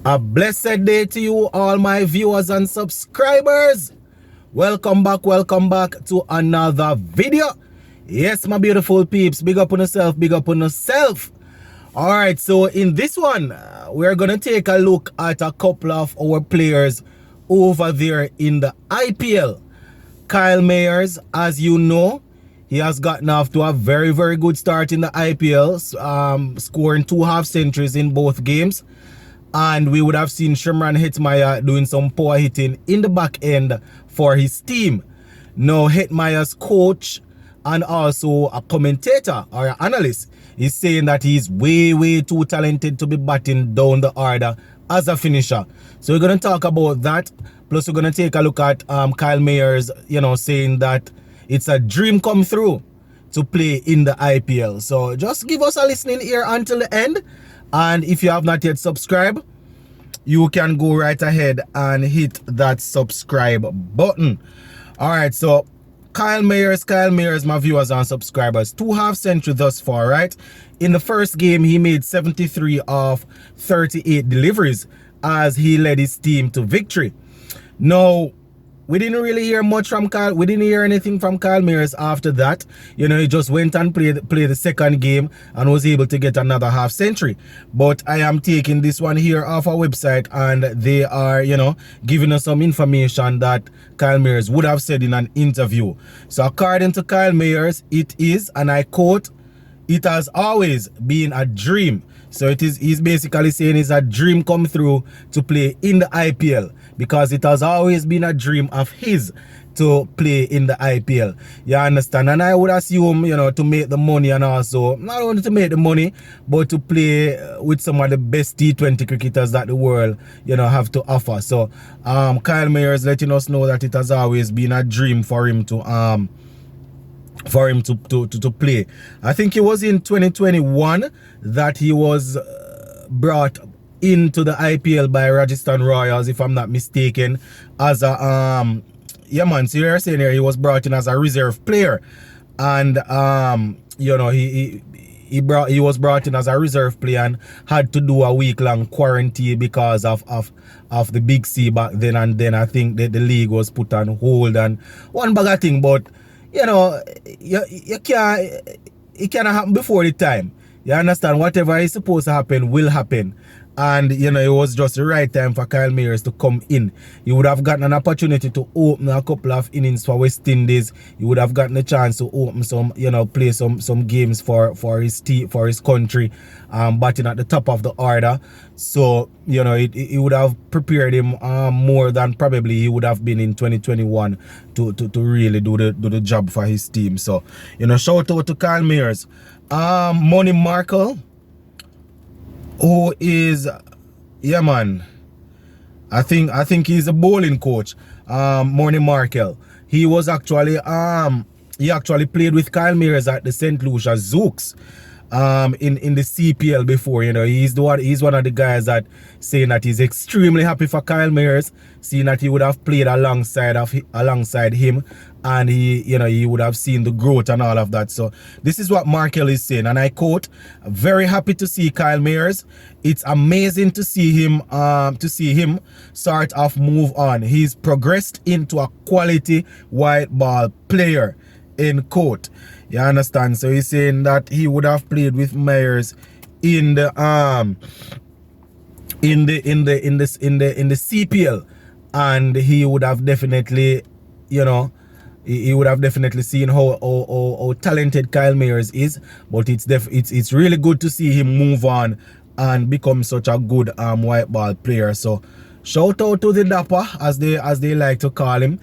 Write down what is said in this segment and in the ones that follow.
A blessed day to you, all my viewers and subscribers. Welcome back to another video. Yes, my beautiful peeps, big up on yourself, big up on yourself. All right, so in this one, we're going to take a look at a couple of our players over there in the IPL. Kyle Mayers, as you know, he has gotten off to a very, very good start in the IPL, scoring 2 half centuries in both games. And we would have seen Shimron Hetmyer doing some power hitting in the back end for his team. Now, Hetmyer's coach and also a commentator or an analyst is saying that he's way too talented to be batting down the order as a finisher. So we're going to talk about that. Plus, we're going to take a look at Kyle Mayers, saying that it's a dream come through to play in the IPL. So just give us a listening ear until the end. And if you have not yet subscribed, you can go right ahead and hit that subscribe button. All right, so Kyle Mayers, my viewers and subscribers, 2 half century thus far, right? In the first game, he made 73 of 38 deliveries as he led his team to victory. Now, we didn't really hear much from Kyle. We didn't hear anything from Kyle Mayers after that. He just went and played the second game and was able to get another half century. But I am taking this one here off our website, and they are, giving us some information that Kyle Mayers would have said in an interview. So according to Kyle Mayers, it is, and I quote, "It has always been a dream." So he's basically saying it's a dream come through to play in the IPL, because it has always been a dream of his to play in the IPL. You understand? And I would assume, to make the money, and also not only to make the money, but to play with some of the best T20 cricketers that the world, have to offer. So Kyle Mayers letting us know that it has always been a dream for him to play. I think it was in 2021 that he was brought into the IPL by Rajasthan Royals, if I'm not mistaken, as a so you're saying here he was brought in as a reserve player, and he was brought in as a reserve player and had to do a week-long quarantine because of the Big C back then, and then I think that the league was put on hold and one bag of thing. But you can't, it cannot happen before the time. You understand? Whatever is supposed to happen will happen. And, it was just the right time for Kyle Mayers to come in. He would have gotten an opportunity to open a couple of innings for West Indies. He would have gotten a chance to open some, play some games for his team, for his country, batting at the top of the order. So, it would have prepared him more than probably he would have been in 2021 to really do the job for his team. So, shout out to Kyle Mayers. Money Markle, who is, I think he's a bowling coach. Money Markle. He was actually he actually played with Kyle Mayers at the St. Lucia Zooks in the CPL before. He's one of the guys that saying that he's extremely happy for Kyle Mayers, seeing that he would have played alongside him, and he would have seen the growth and all of that. So this is what Markle is saying, and I quote, "Very happy to see Kyle Mayers. It's amazing to see him sort of move on. He's progressed into a quality white ball player," end quote. You understand? So he's saying that he would have played with Mayers in the CPL, and he would have definitely, he would have definitely seen how talented Kyle Mayers is. But it's really good to see him move on and become such a good white ball player. So shout out to the Dapper, as they like to call him.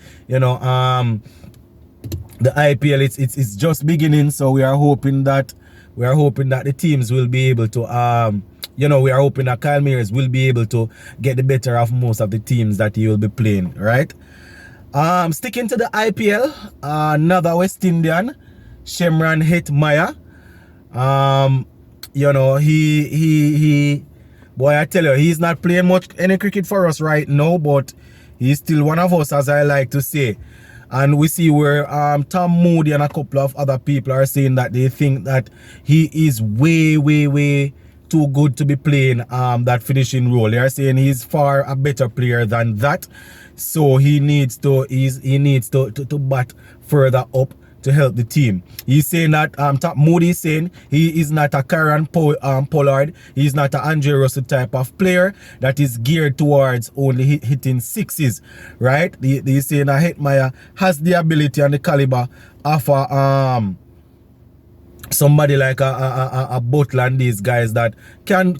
The IPL, it's just beginning, so we are hoping that the teams will be able to we are hoping that Kyle Mayers will be able to get the better of most of the teams that he will be playing, right? Sticking to the IPL, another West Indian, Shimron Hetmyer. He boy, I tell you, he's not playing much any cricket for us right now, but he's still one of us, as I like to say. And we see where Tom Moody and a couple of other people are saying that they think that he is way too good to be playing that finishing role. They are saying he's far a better player than that. So he needs to to bat further up to help the team. He's saying that Moody is saying he is not a Kieran Pollard. He's not an Andre Russell type of player that is geared towards only hitting sixes, right? He's saying that Hetmyer has the ability and the caliber of a somebody like a Butler and these guys that can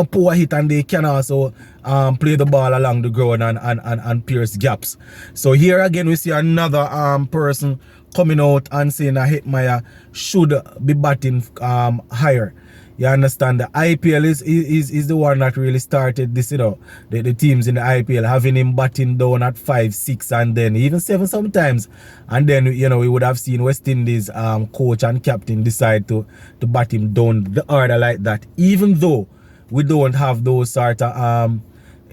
pour a hit, and they can also play the ball along the ground and pierce gaps. So here again we see another person coming out and saying that Hetmyer should be batting higher. You understand? The IPL is the one that really started this, the teams in the IPL having him batting down at 5, 6 and then even 7 sometimes. And then, we would have seen West Indies coach and captain decide to bat him down the order like that. Even though we don't have those sort of,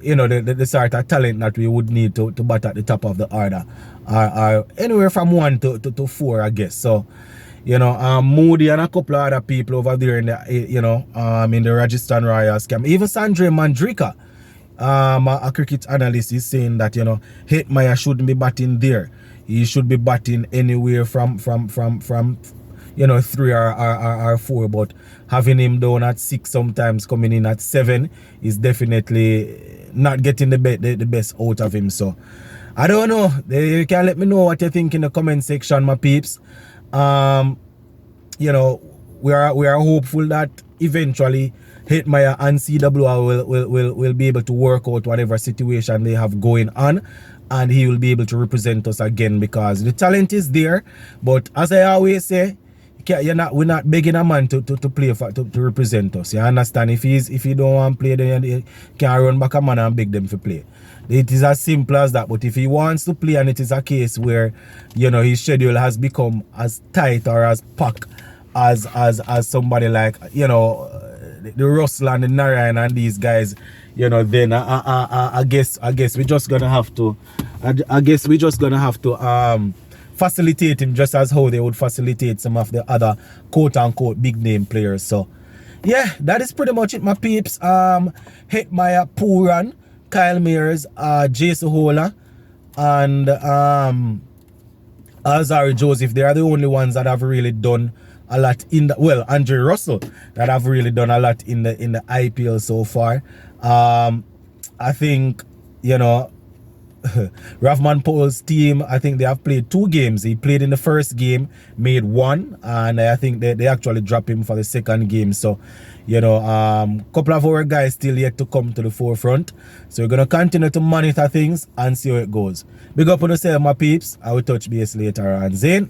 the sort of talent that we would need to bat at the top of the order. Or anywhere from 1 to 4, I guess. So, Moody and a couple of other people over there in the, in the Rajasthan Royals camp. Even Sanjay Mandrika, a cricket analyst, is saying that, Hetmyer shouldn't be batting there. He should be batting anywhere from 3 or 4, but having him down at 6 sometimes, coming in at 7 is definitely not getting the best out of him. So, I don't know. You can let me know what you think in the comment section, my peeps. We are hopeful that eventually Hetmyer and CWR will be able to work out whatever situation they have going on, and he will be able to represent us again, because the talent is there. But as I always say, we're not begging a man to play to represent us. You understand? If he don't want to play, then he can run back a man and beg them to play. It is as simple as that. But if he wants to play, and it is a case where his schedule has become as tight or as packed as somebody like the Russell and the Narayan and these guys, then I guess we're just gonna have to facilitate him just as how they would facilitate some of the other quote-unquote big name players. So yeah, that is pretty much it, my peeps. Hetmyer, Puran, Kyle Mayers, Jason Hola, and Alzari Joseph, they are the only ones that have really done a lot in the, well, Andre Russell, that have really done a lot in the IPL so far. I think, Rahman Paul's team, I think they have played 2 games. He played in the first game, made 1, and I think they actually dropped him for the second game. So, couple of our guys still yet to come to the forefront. So we're gonna continue to monitor things and see how it goes. Big up on yourself, my peeps. I will touch base later on. Zane.